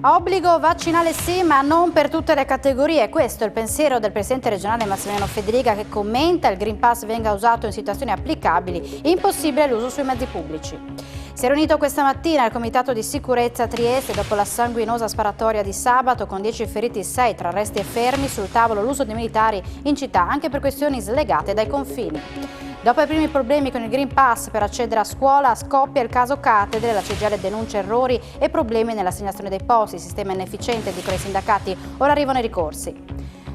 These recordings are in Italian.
Obbligo vaccinale sì, ma non per tutte le categorie. Questo è il pensiero del presidente regionale Massimiliano Federica, che commenta il Green Pass venga usato in situazioni applicabili, impossibile l'uso sui mezzi pubblici. Si è riunito questa mattina il Comitato di Sicurezza Trieste dopo la sanguinosa sparatoria di sabato con 10 feriti, 6 tra arresti e fermi, sul tavolo l'uso dei militari in città anche per questioni slegate dai confini. Dopo i primi problemi con il Green Pass per accedere a scuola, scoppia il caso Cattedre, la CGIL denuncia errori e problemi nell'assegnazione dei posti, sistema inefficiente, dicono i sindacati, ora arrivano i ricorsi.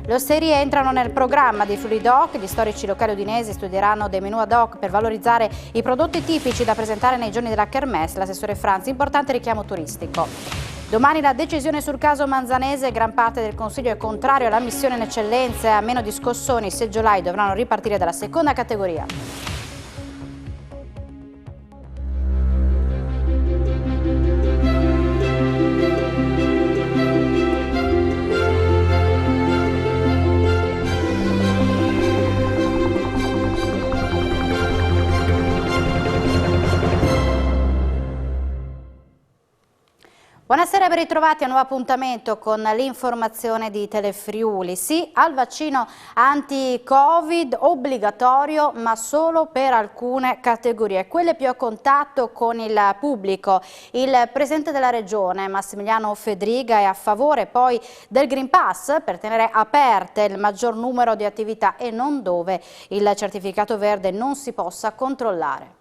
Le osterie entrano nel programma di Fluidoc, gli storici locali udinesi studieranno dei menù ad hoc per valorizzare i prodotti tipici da presentare nei giorni della Kermesse, l'assessore Franzi, importante richiamo turistico. Domani la decisione sul caso Manzanese, gran parte del Consiglio è contrario all'ammissione in eccellenza e a meno di scossoni i seggiolai dovranno ripartire dalla seconda categoria. Buonasera, ben ritrovati a un nuovo appuntamento con l'informazione di Telefriuli. Sì al vaccino anti-Covid obbligatorio, ma solo per alcune categorie, quelle più a contatto con il pubblico. Il presidente della regione Massimiliano Federica è a favore poi del Green Pass per tenere aperte il maggior numero di attività e non dove il certificato verde non si possa controllare.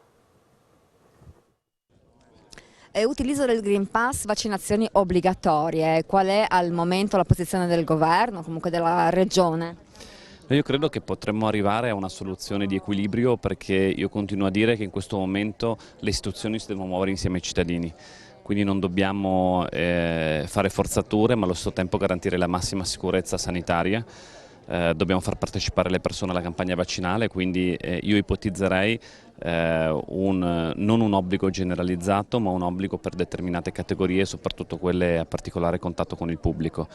Utilizzo del Green Pass, vaccinazioni obbligatorie. Qual è al momento la posizione del governo, comunque della regione? Io credo che potremmo arrivare a una soluzione di equilibrio, perché io continuo a dire che in questo momento le istituzioni si devono muovere insieme ai cittadini. Quindi non dobbiamo fare forzature, ma allo stesso tempo garantire la massima sicurezza sanitaria. Dobbiamo far partecipare le persone alla campagna vaccinale, quindi io ipotizzerei non un obbligo generalizzato, ma un obbligo per determinate categorie, soprattutto quelle a particolare contatto con il pubblico.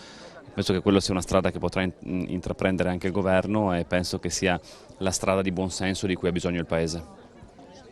Penso che quello sia una strada che potrà intraprendere anche il governo e penso che sia la strada di buonsenso di cui ha bisogno il Paese.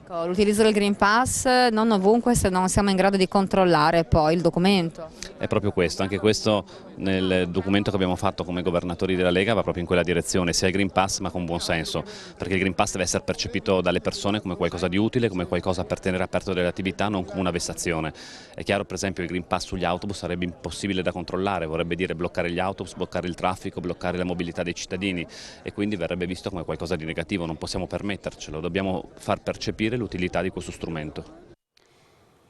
L'utilizzo del Green Pass non ovunque, se non siamo in grado di controllare poi il documento. È proprio questo, anche questo nel documento che abbiamo fatto come governatori della Lega va proprio in quella direzione, sia il Green Pass ma con buon senso, perché il Green Pass deve essere percepito dalle persone come qualcosa di utile, come qualcosa per tenere aperto delle attività, non come una vessazione. È chiaro, per esempio, il Green Pass sugli autobus sarebbe impossibile da controllare, vorrebbe dire bloccare gli autobus, bloccare il traffico, bloccare la mobilità dei cittadini e quindi verrebbe visto come qualcosa di negativo, non possiamo permettercelo, dobbiamo far percepire l'utilità di questo strumento.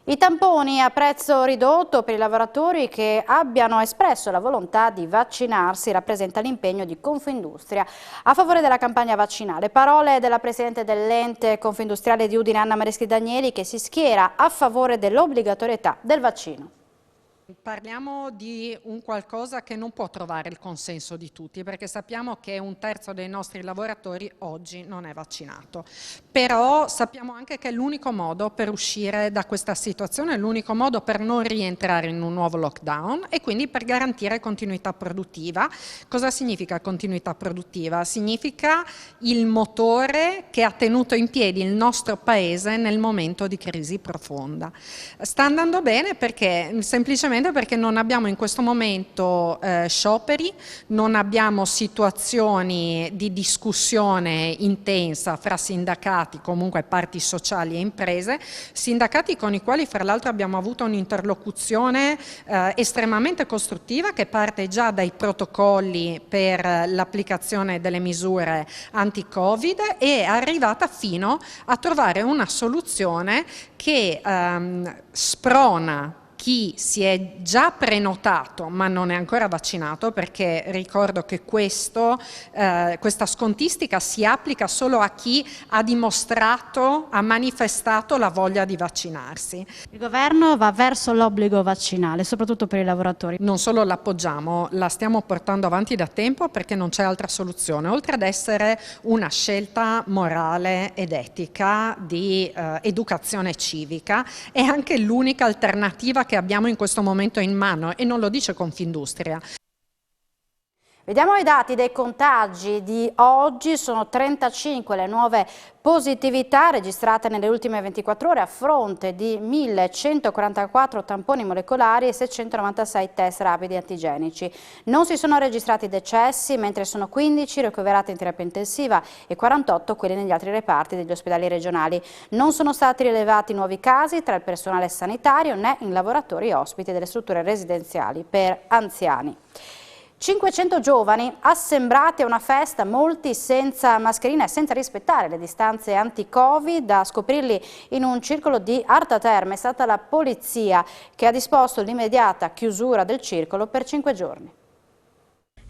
I tamponi a prezzo ridotto per i lavoratori che abbiano espresso la volontà di vaccinarsi rappresenta l'impegno di Confindustria a favore della campagna vaccinale. Parole della Presidente dell'ente Confindustriale di Udine, Anna Mareschi Danieli, che si schiera a favore dell'obbligatorietà del vaccino. Parliamo di un qualcosa che non può trovare il consenso di tutti, perché sappiamo che un terzo dei nostri lavoratori oggi non è vaccinato. Però sappiamo anche che è l'unico modo per uscire da questa situazione, è l'unico modo per non rientrare in un nuovo lockdown e quindi per garantire continuità produttiva. Cosa significa continuità produttiva? Significa il motore che ha tenuto in piedi il nostro Paese nel momento di crisi profonda. Sta andando bene perché semplicemente perché non abbiamo in questo momento scioperi, non abbiamo situazioni di discussione intensa fra sindacati, comunque parti sociali e imprese, sindacati con i quali fra l'altro abbiamo avuto un'interlocuzione estremamente costruttiva che parte già dai protocolli per l'applicazione delle misure anti-Covid e è arrivata fino a trovare una soluzione che sprona chi si è già prenotato ma non è ancora vaccinato, perché ricordo che questa scontistica si applica solo a chi ha dimostrato, ha manifestato la voglia di vaccinarsi. Il governo va verso l'obbligo vaccinale, soprattutto per i lavoratori. Non solo l'appoggiamo, la stiamo portando avanti da tempo perché non c'è altra soluzione, oltre ad essere una scelta morale ed etica di educazione civica, è anche l'unica alternativa che abbiamo in questo momento in mano e non lo dice Confindustria. Vediamo i dati dei contagi di oggi, sono 35 le nuove positività registrate nelle ultime 24 ore a fronte di 1144 tamponi molecolari e 696 test rapidi antigenici. Non si sono registrati decessi, mentre sono 15 ricoverati in terapia intensiva e 48 quelli negli altri reparti degli ospedali regionali. Non sono stati rilevati nuovi casi tra il personale sanitario né in lavoratori ospiti delle strutture residenziali per anziani. 500 giovani assembrati a una festa, molti senza mascherina e senza rispettare le distanze anti-Covid, a scoprirli in un circolo di Arta Terme è stata la polizia che ha disposto l'immediata chiusura del circolo per 5 giorni.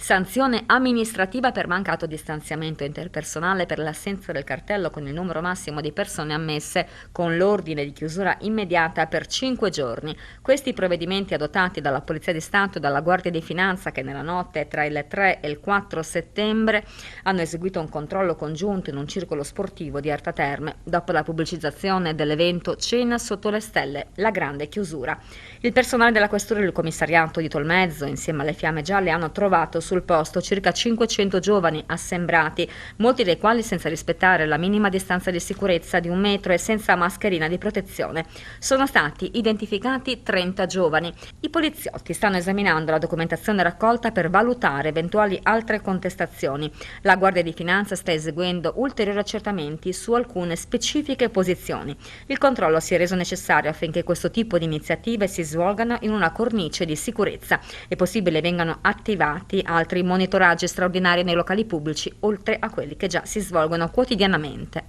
Sanzione amministrativa per mancato distanziamento interpersonale per l'assenza del cartello con il numero massimo di persone ammesse, con l'ordine di chiusura immediata per 5 giorni. Questi provvedimenti adottati dalla Polizia di Stato e dalla Guardia di Finanza, che nella notte tra il 3 e il 4 settembre hanno eseguito un controllo congiunto in un circolo sportivo di Arta Terme, dopo la pubblicizzazione dell'evento Cena sotto le stelle, la grande chiusura. Il personale della questura e il commissariato di Tolmezzo, insieme alle Fiamme Gialle, hanno trovato sul posto circa 500 giovani assembrati, molti dei quali senza rispettare la minima distanza di sicurezza di 1 metro e senza mascherina di protezione. Sono stati identificati 30 giovani. I poliziotti stanno esaminando la documentazione raccolta per valutare eventuali altre contestazioni. La Guardia di Finanza sta eseguendo ulteriori accertamenti su alcune specifiche posizioni. Il controllo si è reso necessario affinché questo tipo di iniziative si svolgano in una cornice di sicurezza. È possibile vengano attivati altri monitoraggi straordinari nei locali pubblici, oltre a quelli che già si svolgono quotidianamente.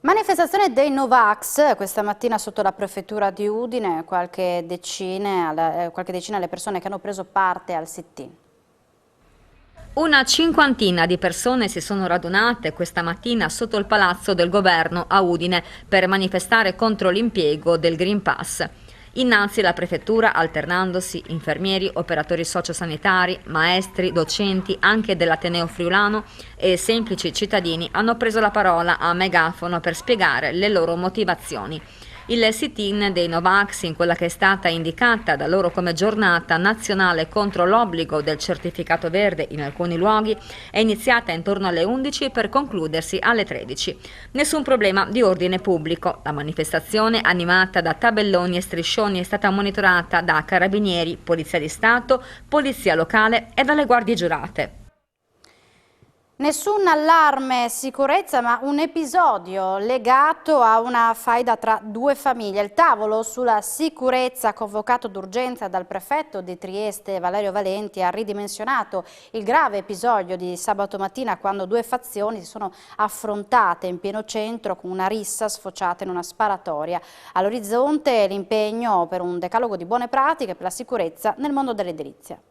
Manifestazione dei Novax questa mattina sotto la prefettura di Udine, qualche decina le persone che hanno preso parte al sit-in. Una cinquantina di persone si sono radunate questa mattina sotto il palazzo del governo a Udine per manifestare contro l'impiego del Green Pass. Innanzi la prefettura, alternandosi infermieri, operatori sociosanitari, maestri, docenti, anche dell'Ateneo Friulano e semplici cittadini hanno preso la parola a megafono per spiegare le loro motivazioni. Il sit-in dei Novax, in quella che è stata indicata da loro come giornata nazionale contro l'obbligo del certificato verde in alcuni luoghi, è iniziata intorno alle 11 per concludersi alle 13. Nessun problema di ordine pubblico. La manifestazione, animata da tabelloni e striscioni, è stata monitorata da carabinieri, polizia di Stato, polizia locale e dalle guardie giurate. Nessun allarme sicurezza, ma un episodio legato a una faida tra due famiglie. Il tavolo sulla sicurezza, convocato d'urgenza dal prefetto di Trieste Valerio Valenti, ha ridimensionato il grave episodio di sabato mattina, quando due fazioni si sono affrontate in pieno centro con una rissa sfociata in una sparatoria. All'orizzonte l'impegno per un decalogo di buone pratiche per la sicurezza nel mondo dell'edilizia.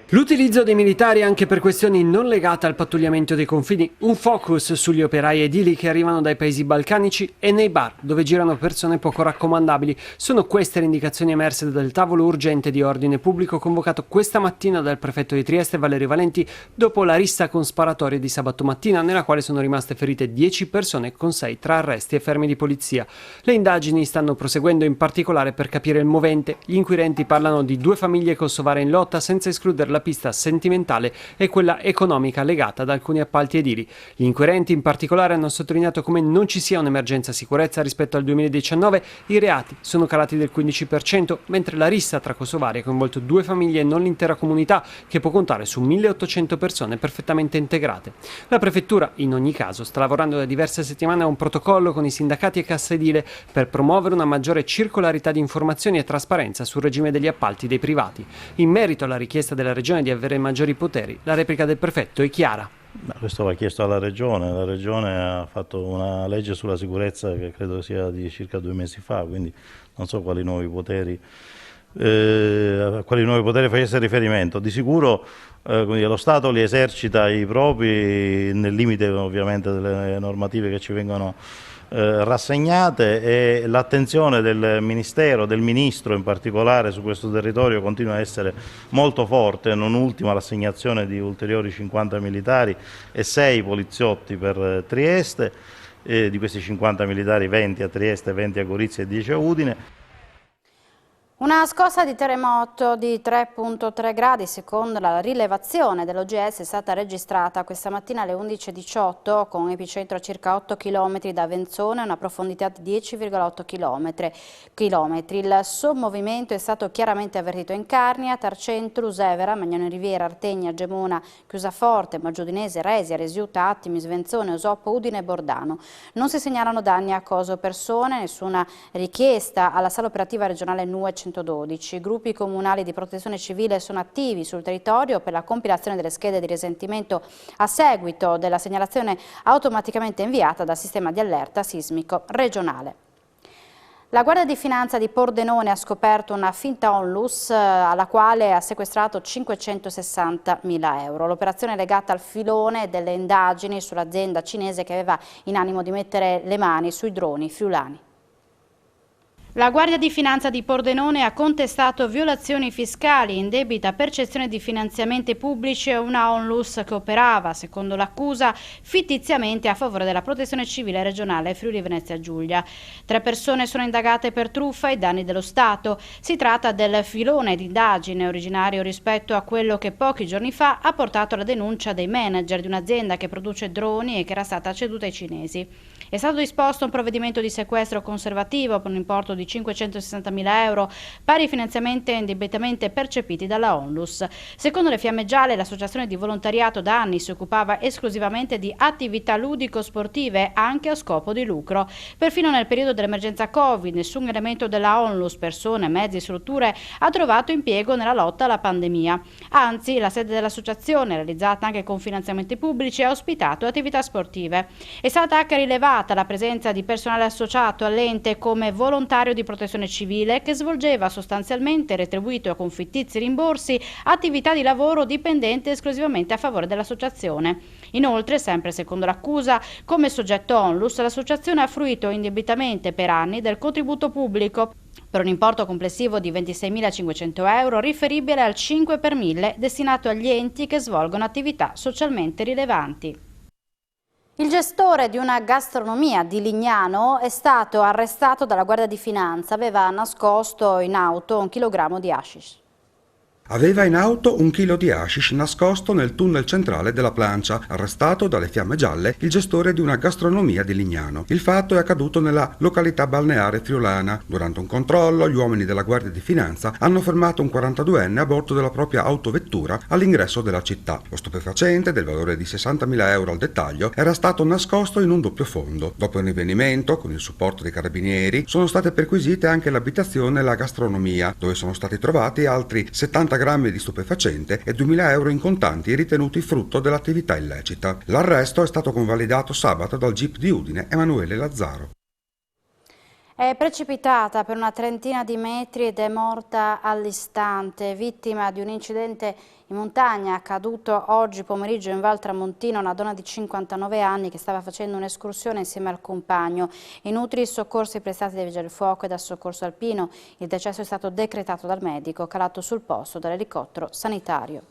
L'utilizzo dei militari anche per questioni non legate al pattugliamento dei confini, un focus sugli operai edili che arrivano dai paesi balcanici e nei bar dove girano persone poco raccomandabili. Sono queste le indicazioni emerse dal tavolo urgente di ordine pubblico convocato questa mattina dal prefetto di Trieste Valerio Valenti dopo la rissa con sparatorie di sabato mattina, nella quale sono rimaste ferite 10 persone con 6 tra arresti e fermi di polizia. Le indagini stanno proseguendo, in particolare per capire il movente. Gli inquirenti parlano di due famiglie kosovare in lotta, senza escludere la pista sentimentale e quella economica legata ad alcuni appalti edili. Gli inquirenti in particolare hanno sottolineato come non ci sia un'emergenza sicurezza rispetto al 2019, i reati sono calati del 15%, mentre la rissa tra kosovari ha coinvolto due famiglie e non l'intera comunità, che può contare su 1800 persone perfettamente integrate. La prefettura, in ogni caso, sta lavorando da diverse settimane a un protocollo con i sindacati e cassa edile per promuovere una maggiore circolarità di informazioni e trasparenza sul regime degli appalti dei privati. In merito alla richiesta della Regione di avere maggiori poteri, la replica del prefetto è chiara. Questo va chiesto alla Regione. La Regione ha fatto una legge sulla sicurezza che credo sia di circa 2 mesi fa, quindi non so a quali nuovi poteri facesse riferimento. Di sicuro lo Stato li esercita i propri nel limite ovviamente delle normative che ci vengono rassegnate, e l'attenzione del Ministero, del Ministro in particolare su questo territorio continua a essere molto forte, non ultima l'assegnazione di ulteriori 50 militari e 6 poliziotti per Trieste, di questi 50 militari 20 a Trieste, 20 a Gorizia e 10 a Udine. Una scossa di terremoto di 3,3 gradi secondo la rilevazione dell'OGS è stata registrata questa mattina alle 11:18 con epicentro a circa 8 km da Avenzone e una profondità di 10,8 km. Il sommovimento è stato chiaramente avvertito in Carnia, Tarcentru, Usevera, Magnano Riviera, Artegna, Gemona, Chiusaforte, Maggiodinese, Resia, Resiuta, Attimi, Svenzone, Osoppo, Udine e Bordano. Non si segnalano danni a cose o persone, nessuna richiesta alla sala operativa regionale NUE 112. I gruppi comunali di protezione civile sono attivi sul territorio per la compilazione delle schede di risentimento a seguito della segnalazione automaticamente inviata dal sistema di allerta sismico regionale. La Guardia di Finanza di Pordenone ha scoperto una finta onlus alla quale ha sequestrato 560.000 euro. L'operazione è legata al filone delle indagini sull'azienda cinese che aveva in animo di mettere le mani sui droni friulani. La Guardia di Finanza di Pordenone ha contestato violazioni fiscali, indebita percezione di finanziamenti pubblici e una onlus che operava, secondo l'accusa, fittiziamente a favore della Protezione Civile regionale Friuli Venezia Giulia. 3 persone sono indagate per truffa ai danni dello Stato. Si tratta del filone d'indagine originario rispetto a quello che pochi giorni fa ha portato alla denuncia dei manager di un'azienda che produce droni e che era stata ceduta ai cinesi. È stato disposto un provvedimento di sequestro conservativo per un importo di 560.000 euro, pari finanziamenti indebitamente percepiti dalla onlus. Secondo le Fiamme Gialle, l'associazione di volontariato da anni si occupava esclusivamente di attività ludico-sportive anche a scopo di lucro. Perfino nel periodo dell'emergenza Covid, nessun elemento della onlus, persone, mezzi e strutture, ha trovato impiego nella lotta alla pandemia. Anzi, la sede dell'associazione, realizzata anche con finanziamenti pubblici, ha ospitato attività sportive. È stata anche rilevata la presenza di personale associato all'ente come volontario di protezione civile che svolgeva sostanzialmente, retribuito con fittizi rimborsi, attività di lavoro dipendente esclusivamente a favore dell'associazione. Inoltre, sempre secondo l'accusa, come soggetto onlus, l'associazione ha fruito indebitamente per anni del contributo pubblico per un importo complessivo di 26.500 euro riferibile al 5 per 1000 destinato agli enti che svolgono attività socialmente rilevanti. Il gestore di una gastronomia di Lignano è stato arrestato dalla Guardia di Finanza. Aveva nascosto in auto 1 chilogrammo di hashish. Aveva in auto 1 chilo di hashish nascosto nel tunnel centrale della Plancia, arrestato dalle Fiamme Gialle il gestore di una gastronomia di Lignano. Il fatto è accaduto nella località balneare friulana. Durante un controllo, gli uomini della Guardia di Finanza hanno fermato un 42enne a bordo della propria autovettura all'ingresso della città. Lo stupefacente, del valore di 60.000 euro al dettaglio, era stato nascosto in un doppio fondo. Dopo un rinvenimento, con il supporto dei carabinieri, sono state perquisite anche l'abitazione e la gastronomia, dove sono stati trovati altri 70 grammi di stupefacente e 2.000 euro in contanti ritenuti frutto dell'attività illecita. L'arresto è stato convalidato sabato dal GIP di Udine Emanuele Lazzaro. È precipitata per una trentina di metri ed è morta all'istante, vittima di un incidente in montagna accaduto oggi pomeriggio in Val Tramontino, una donna di 59 anni che stava facendo un'escursione insieme al compagno. Inutili i soccorsi prestati dai vigili del fuoco e dal soccorso alpino. Il decesso è stato decretato dal medico calato sul posto dall'elicottero sanitario.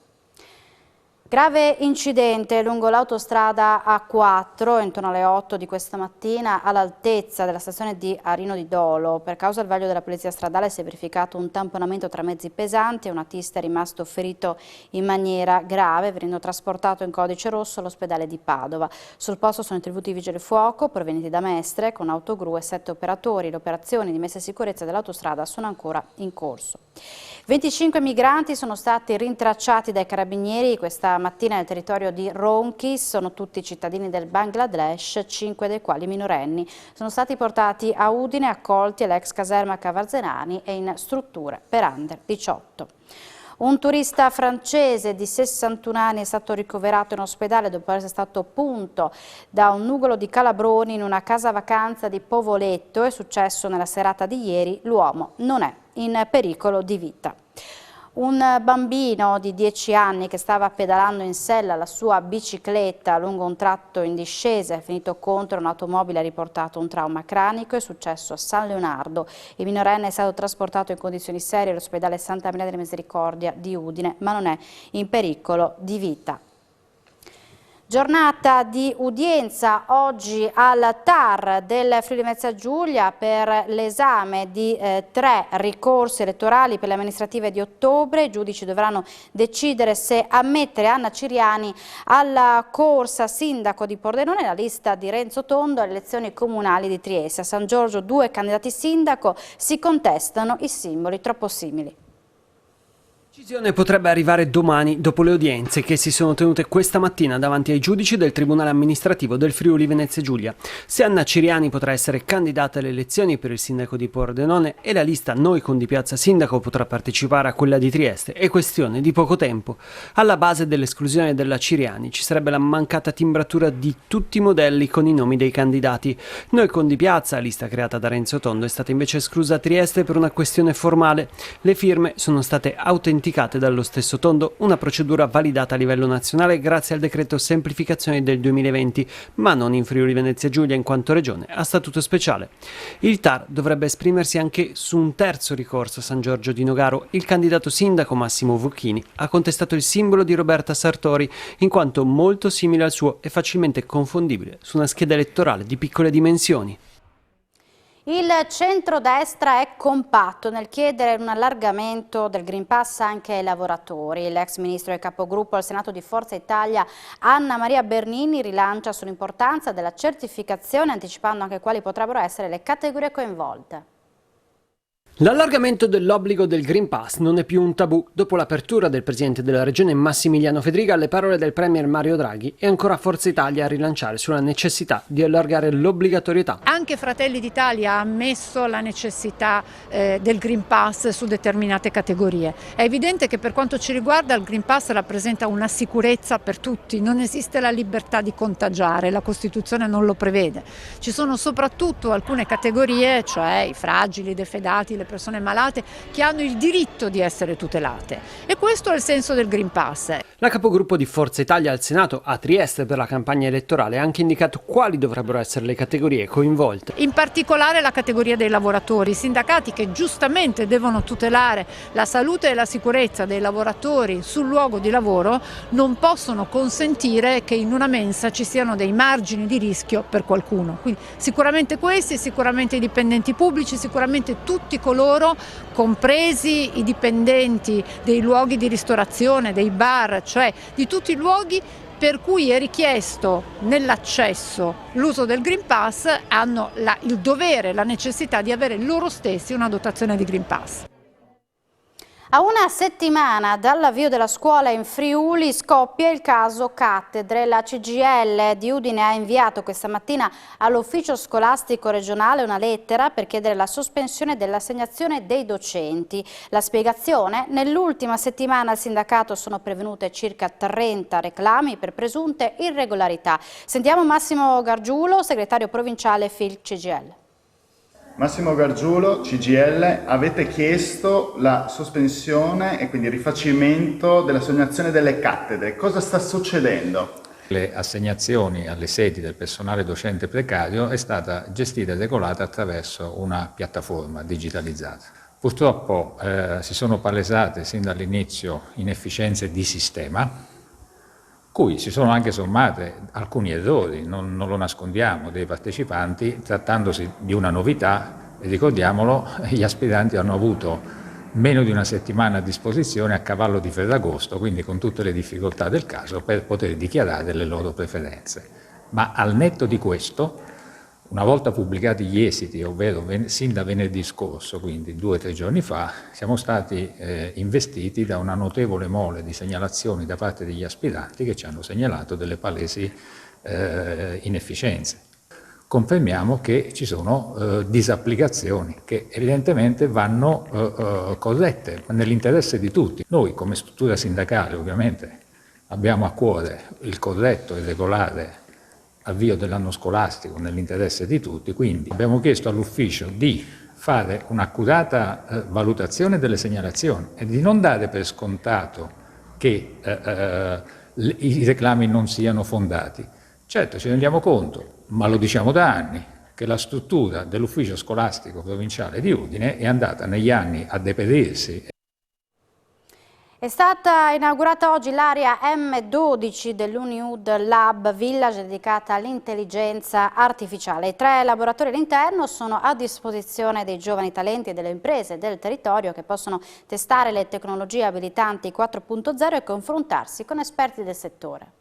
Grave incidente lungo l'autostrada A4 intorno alle 8 di questa mattina all'altezza della stazione di Arino di Dolo. Per causa del vaglio della polizia stradale si è verificato un tamponamento tra mezzi pesanti e un autista è rimasto ferito in maniera grave, venendo trasportato in codice rosso all'ospedale di Padova. Sul posto sono intervenuti i vigili del fuoco provenienti da Mestre con autogru e 7 operatori. Le operazioni di messa in sicurezza dell'autostrada sono ancora in corso. 25 migranti sono stati rintracciati dai carabinieri questa mattina nel territorio di Ronchi, sono tutti cittadini del Bangladesh, 5 dei quali minorenni. Sono stati portati a Udine, accolti all'ex caserma Cavarzerani e in strutture per under 18. Un turista francese di 61 anni è stato ricoverato in ospedale dopo essere stato punto da un nugolo di calabroni in una casa vacanza di Povoletto. È successo nella serata di ieri, l'uomo non è in pericolo di vita. Un bambino di 10 anni che stava pedalando in sella la sua bicicletta lungo un tratto in discesa è finito contro un'automobile e ha riportato un trauma cranico. È successo a San Leonardo. Il minorenne è stato trasportato in condizioni serie all'ospedale Santa Maria della Misericordia di Udine, ma non è in pericolo di vita. Giornata di udienza oggi al TAR del Friuli Venezia Giulia per l'esame di 3 ricorsi elettorali per le amministrative di ottobre. I giudici dovranno decidere se ammettere Anna Ciriani alla corsa sindaco di Pordenone nella lista di Renzo Tondo alle elezioni comunali di Trieste. A San Giorgio 2 candidati sindaco si contestano i simboli troppo simili. La decisione potrebbe arrivare domani, dopo le udienze che si sono tenute questa mattina davanti ai giudici del Tribunale amministrativo del Friuli Venezia Giulia. Se Anna Ciriani potrà essere candidata alle elezioni per il sindaco di Pordenone e la lista Noi con di Piazza Sindaco potrà partecipare a quella di Trieste, è questione di poco tempo. Alla base dell'esclusione della Ciriani ci sarebbe la mancata timbratura di tutti i modelli con i nomi dei candidati. Noi con di Piazza, lista creata da Renzo Tondo, è stata invece esclusa a Trieste per una questione formale. Le firme sono state autenticate dallo stesso Tondo, una procedura validata a livello nazionale grazie al decreto semplificazioni del 2020, ma non in Friuli Venezia Giulia in quanto regione a statuto speciale. Il TAR dovrebbe esprimersi anche su un terzo ricorso a San Giorgio di Nogaro. Il candidato sindaco Massimo Vucchini ha contestato il simbolo di Roberta Sartori in quanto molto simile al suo e facilmente confondibile su una scheda elettorale di piccole dimensioni. Il centrodestra è compatto nel chiedere un allargamento del Green Pass anche ai lavoratori. L'ex ministro e capogruppo al Senato di Forza Italia Anna Maria Bernini rilancia sull'importanza della certificazione, anticipando anche quali potrebbero essere le categorie coinvolte. L'allargamento dell'obbligo del Green Pass non è più un tabù. Dopo l'apertura del presidente della regione Massimiliano Fedriga alle parole del premier Mario Draghi è ancora Forza Italia a rilanciare sulla necessità di allargare l'obbligatorietà. Anche Fratelli d'Italia ha ammesso la necessità del Green Pass su determinate categorie. È evidente che per quanto ci riguarda il Green Pass rappresenta una sicurezza per tutti, non esiste la libertà di contagiare, la Costituzione non lo prevede. Ci sono soprattutto alcune categorie, cioè i fragili, i defedati, le persone malate, che hanno il diritto di essere tutelate, e questo è il senso del Green Pass. La capogruppo di Forza Italia al Senato a Trieste per la campagna elettorale ha anche indicato quali dovrebbero essere le categorie coinvolte. In particolare la categoria dei lavoratori, i sindacati che giustamente devono tutelare la salute e la sicurezza dei lavoratori sul luogo di lavoro, non possono consentire che in una mensa ci siano dei margini di rischio per qualcuno. Quindi sicuramente questi, sicuramente i dipendenti pubblici, sicuramente tutti coloro, compresi i dipendenti dei luoghi di ristorazione, dei bar, cioè di tutti i luoghi per cui è richiesto nell'accesso l'uso del Green Pass, hanno il dovere, la necessità di avere loro stessi una dotazione di Green Pass. A una settimana dall'avvio della scuola in Friuli scoppia il caso cattedre. La CGIL di Udine ha inviato questa mattina all'ufficio scolastico regionale una lettera per chiedere la sospensione dell'assegnazione dei docenti. La spiegazione: nell'ultima settimana al sindacato sono pervenute circa 30 reclami per presunte irregolarità. Sentiamo Massimo Gargiulo, segretario provinciale FIL CGIL. Massimo Gargiulo, CGIL, avete chiesto la sospensione e quindi il rifacimento dell'assegnazione delle cattedre. Cosa sta succedendo? Le assegnazioni alle sedi del personale docente precario è stata gestita e regolata attraverso una piattaforma digitalizzata. Purtroppo si sono palesate sin dall'inizio inefficienze di sistema, cui si sono anche sommate alcuni errori, non lo nascondiamo, dei partecipanti, trattandosi di una novità, e ricordiamolo, gli aspiranti hanno avuto meno di una settimana a disposizione a cavallo di Ferragosto, quindi con tutte le difficoltà del caso, per poter dichiarare le loro preferenze. Ma al netto di questo, una volta pubblicati gli esiti, ovvero sin da venerdì scorso, quindi 2 o 3 giorni fa, siamo stati investiti da una notevole mole di segnalazioni da parte degli aspiranti che ci hanno segnalato delle palesi inefficienze. Confermiamo che ci sono disapplicazioni che evidentemente vanno corrette nell'interesse di tutti. Noi come struttura sindacale ovviamente abbiamo a cuore il corretto e regolare avvio dell'anno scolastico nell'interesse di tutti, quindi abbiamo chiesto all'ufficio di fare un'accurata valutazione delle segnalazioni e di non dare per scontato che i reclami non siano fondati. Certo, ci rendiamo conto, ma lo diciamo da anni, che la struttura dell'ufficio scolastico provinciale di Udine è andata negli anni a deperirsi. È stata inaugurata oggi l'area M12 dell'Uniud Lab Village dedicata all'intelligenza artificiale. I 3 laboratori all'interno sono a disposizione dei giovani talenti e delle imprese del territorio che possono testare le tecnologie abilitanti 4.0 e confrontarsi con esperti del settore.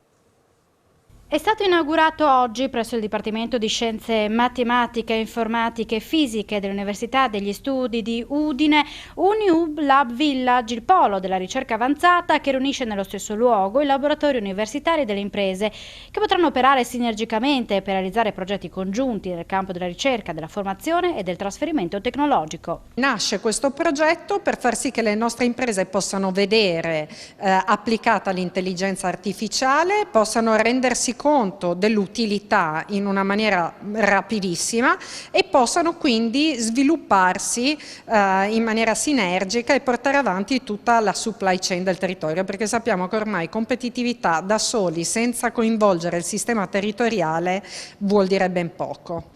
È stato inaugurato oggi presso il Dipartimento di Scienze Matematiche, Informatiche e Fisiche dell'Università degli Studi di Udine Uniud Lab Village, il polo della ricerca avanzata che riunisce nello stesso luogo i laboratori universitari delle imprese che potranno operare sinergicamente per realizzare progetti congiunti nel campo della ricerca, della formazione e del trasferimento tecnologico. Nasce questo progetto per far sì che le nostre imprese possano vedere applicata l'intelligenza artificiale, possano rendersi conto dell'utilità in una maniera rapidissima e possano quindi svilupparsi in maniera sinergica e portare avanti tutta la supply chain del territorio, perché sappiamo che ormai competitività da soli senza coinvolgere il sistema territoriale vuol dire ben poco.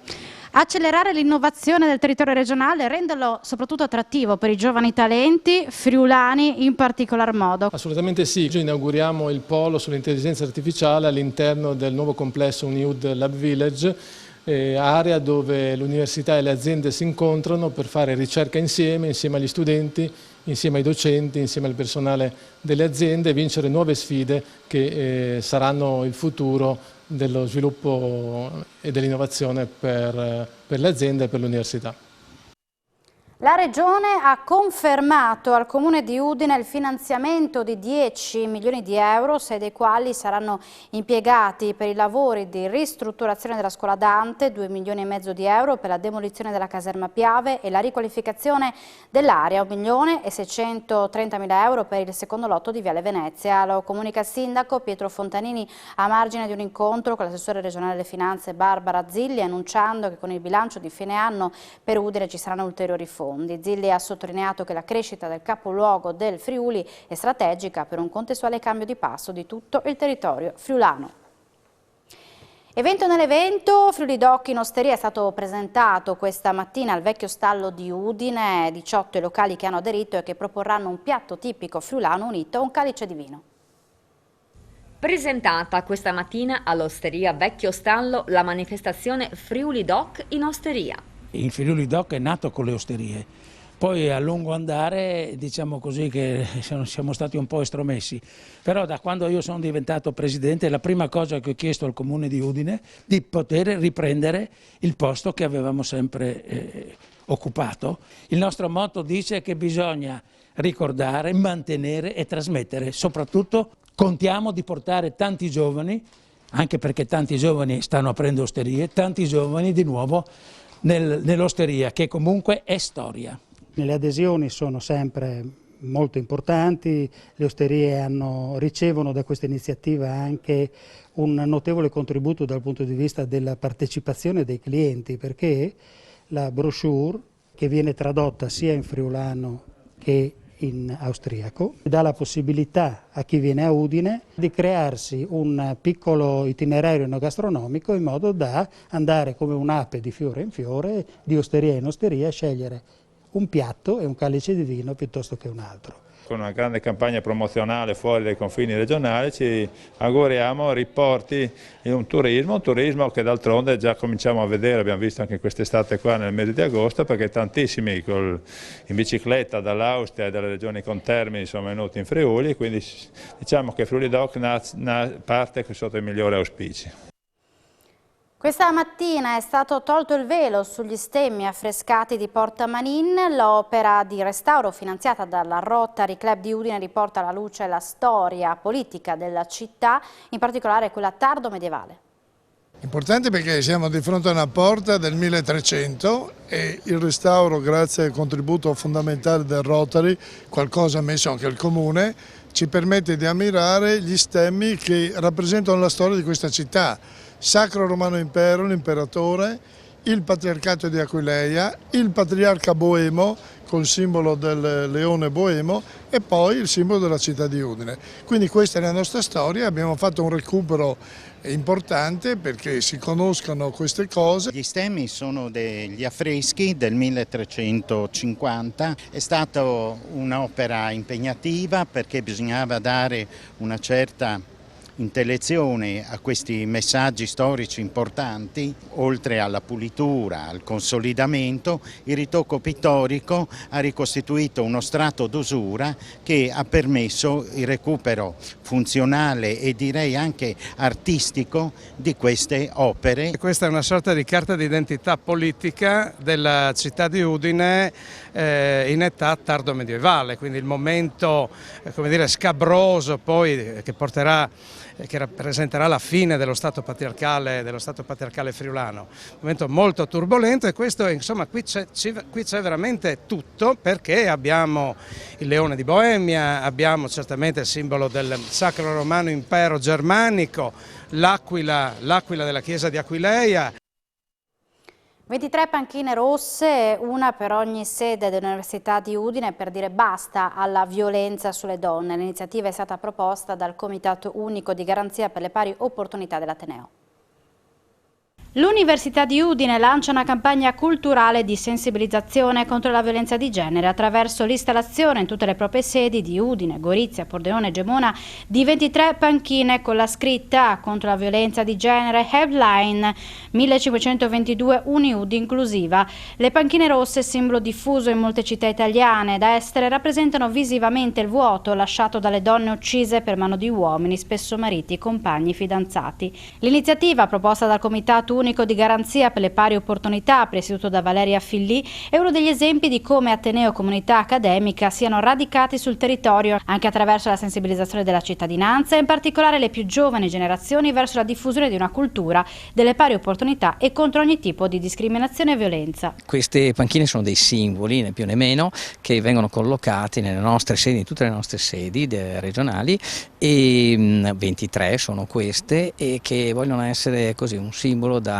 Accelerare l'innovazione del territorio regionale e renderlo soprattutto attrattivo per i giovani talenti friulani in particolar modo. Assolutamente sì, oggi inauguriamo il polo sull'intelligenza artificiale all'interno del nuovo complesso Uniud Lab Village, area dove l'università e le aziende si incontrano per fare ricerca insieme agli studenti, insieme ai docenti, insieme al personale delle aziende e vincere nuove sfide che saranno il futuro dello sviluppo e dell'innovazione per le aziende e per l'università. La Regione ha confermato al Comune di Udine il finanziamento di 10 milioni di euro, 6 dei quali saranno impiegati per i lavori di ristrutturazione della scuola Dante, 2 milioni e mezzo di euro per la demolizione della caserma Piave e la riqualificazione dell'area, 1 milione e 630 mila euro per il secondo lotto di Viale Venezia. Lo comunica il sindaco Pietro Fontanini a margine di un incontro con l'assessore regionale delle finanze Barbara Zilli, annunciando che con il bilancio di fine anno per Udine ci saranno ulteriori fondi. Zilli ha sottolineato che la crescita del capoluogo del Friuli è strategica per un contestuale cambio di passo di tutto il territorio friulano. Evento nell'evento, Friuli Doc in osteria è stato presentato questa mattina al vecchio stallo di Udine, 18 i locali che hanno aderito e che proporranno un piatto tipico friulano unito a un calice di vino. Presentata questa mattina all'osteria Vecchio Stallo la manifestazione Friuli Doc in osteria. Il Friuli Doc è nato con le osterie, poi a lungo andare diciamo così che siamo stati un po' estromessi, però da quando io sono diventato presidente la prima cosa che ho chiesto al Comune di Udine di poter riprendere il posto che avevamo sempre occupato. Il nostro motto dice che bisogna ricordare, mantenere e trasmettere, soprattutto contiamo di portare tanti giovani, anche perché tanti giovani stanno aprendo osterie, tanti giovani di nuovo nell'osteria, che comunque è storia. Le adesioni sono sempre molto importanti, le osterie ricevono da questa iniziativa anche un notevole contributo dal punto di vista della partecipazione dei clienti, perché la brochure, che viene tradotta sia in friulano che in austriaco, dà la possibilità a chi viene a Udine di crearsi un piccolo itinerario enogastronomico in modo da andare come un'ape di fiore in fiore, di osteria in osteria, scegliere un piatto e un calice di vino piuttosto che un altro. Con una grande campagna promozionale fuori dai confini regionali ci auguriamo riporti in un turismo che d'altronde già cominciamo a vedere, abbiamo visto anche quest'estate qua nel mese di agosto, perché tantissimi in bicicletta dall'Austria e dalle regioni contermini sono venuti in Friuli, quindi diciamo che Friuli Doc parte sotto i migliori auspici. Questa mattina è stato tolto il velo sugli stemmi affrescati di Porta Manin. L'opera di restauro finanziata dalla Rotary Club di Udine riporta alla luce la storia politica della città, in particolare quella tardo medievale. Importante perché siamo di fronte a una porta del 1300 e il restauro, grazie al contributo fondamentale del Rotary, qualcosa messo anche il Comune, ci permette di ammirare gli stemmi che rappresentano la storia di questa città. Sacro Romano Impero, l'imperatore, il patriarcato di Aquileia, il patriarca Boemo col simbolo del leone boemo e poi il simbolo della città di Udine. Quindi questa è la nostra storia, abbiamo fatto un recupero importante perché si conoscano queste cose. Gli stemmi sono degli affreschi del 1350, è stata un'opera impegnativa perché bisognava dare una certa intellezione a questi messaggi storici importanti. Oltre alla pulitura, al consolidamento, il ritocco pittorico ha ricostituito uno strato d'usura che ha permesso il recupero funzionale e direi anche artistico di queste opere. Questa è una sorta di carta d'identità politica della città di Udine in età tardo medievale, quindi il momento come dire, scabroso poi che rappresenterà la fine dello Stato patriarcale friulano, un momento molto turbolento, e questo insomma qui c'è veramente tutto, perché abbiamo il leone di Boemia, abbiamo certamente il simbolo del Sacro Romano Impero Germanico, l'aquila della chiesa di Aquileia. 23 panchine rosse, una per ogni sede dell'Università di Udine, per dire basta alla violenza sulle donne. L'iniziativa è stata proposta dal Comitato Unico di Garanzia per le Pari Opportunità dell'Ateneo. L'Università di Udine lancia una campagna culturale di sensibilizzazione contro la violenza di genere attraverso l'installazione in tutte le proprie sedi di Udine, Gorizia, Pordenone e Gemona di 23 panchine con la scritta contro la violenza di genere Helpline 1522 Uniud inclusiva. Le panchine rosse, simbolo diffuso in molte città italiane da estere, rappresentano visivamente il vuoto lasciato dalle donne uccise per mano di uomini, spesso mariti, compagni, fidanzati. L'iniziativa, proposta dal Comitato Unico di Garanzia per le Pari Opportunità, presieduto da Valeria Fillì, è uno degli esempi di come Ateneo e comunità accademica siano radicati sul territorio, anche attraverso la sensibilizzazione della cittadinanza e in particolare le più giovani generazioni verso la diffusione di una cultura delle pari opportunità e contro ogni tipo di discriminazione e violenza. Queste panchine sono dei simboli, né più né meno, che vengono collocati nelle nostre sedi, in tutte le nostre sedi regionali, e 23 sono queste, e che vogliono essere così un simbolo da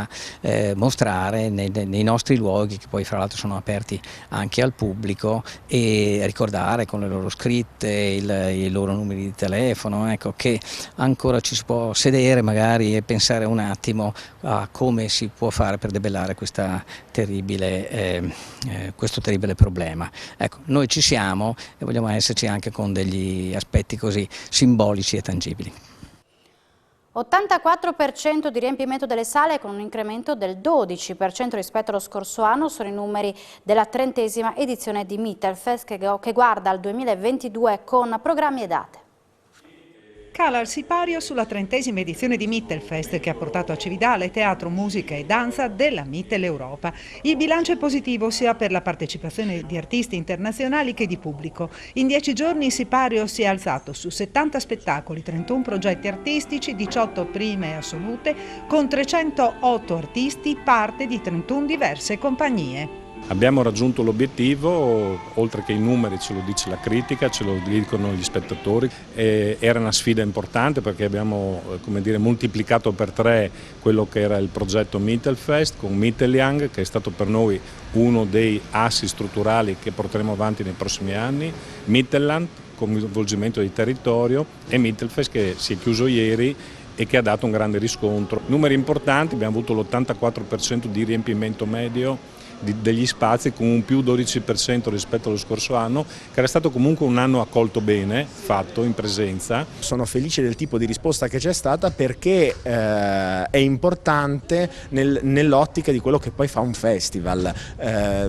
mostrare nei nostri luoghi, che poi fra l'altro sono aperti anche al pubblico, e ricordare con le loro scritte, i loro numeri di telefono, ecco, che ancora ci si può sedere magari e pensare un attimo a come si può fare per debellare questo terribile problema. Ecco, noi ci siamo e vogliamo esserci anche con degli aspetti così simbolici e tangibili. 84% di riempimento delle sale con un incremento del 12% rispetto allo scorso anno sono i numeri della 30ª edizione di Mittelfest che guarda al 2022 con programmi e date. Cala il sipario sulla 30ª edizione di Mittelfest, che ha portato a Cividale teatro, musica e danza della Mitteleuropa. Il bilancio è positivo sia per la partecipazione di artisti internazionali che di pubblico. In 10 giorni il sipario si è alzato su 70 spettacoli, 31 progetti artistici, 18 prime assolute, con 308 artisti, parte di 31 diverse compagnie. Abbiamo raggiunto l'obiettivo, oltre che i numeri, ce lo dice la critica, ce lo dicono gli spettatori. Era una sfida importante perché abbiamo moltiplicato per 3 quello che era il progetto Mittelfest con Mittelyoung, che è stato per noi uno dei assi strutturali che porteremo avanti nei prossimi anni, Mittelland, coinvolgimento di territorio, e Mittelfest, che si è chiuso ieri e che ha dato un grande riscontro. Numeri importanti, abbiamo avuto l'84% di riempimento medio degli spazi, con un più 12% rispetto allo scorso anno, che era stato comunque un anno accolto bene, fatto in presenza. Sono felice del tipo di risposta che c'è stata, perché è importante nell'ottica di quello che poi fa un festival,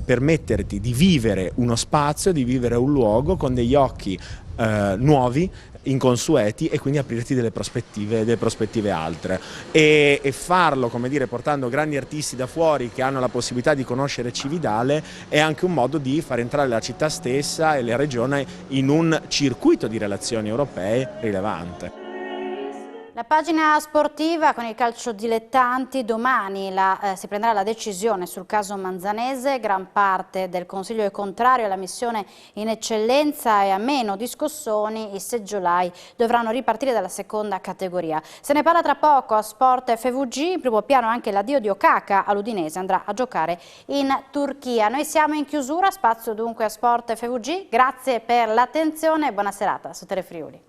permetterti di vivere uno spazio, di vivere un luogo con degli occhi nuovi, inconsueti, e quindi aprirti delle prospettive altre, e farlo, come dire, portando grandi artisti da fuori che hanno la possibilità di conoscere Cividale, è anche un modo di far entrare la città stessa e la regione in un circuito di relazioni europee rilevante. La pagina sportiva con il calcio dilettanti, domani si prenderà la decisione sul caso Manzanese, gran parte del Consiglio è contrario alla missione in eccellenza e a meno di scossoni i seggiolai dovranno ripartire dalla seconda categoria. Se ne parla tra poco a Sport FVG, in primo piano anche l'addio di Okaka all'Udinese, andrà a giocare in Turchia. Noi siamo in chiusura, spazio dunque a Sport FVG, grazie per l'attenzione e buona serata su Telefriuli.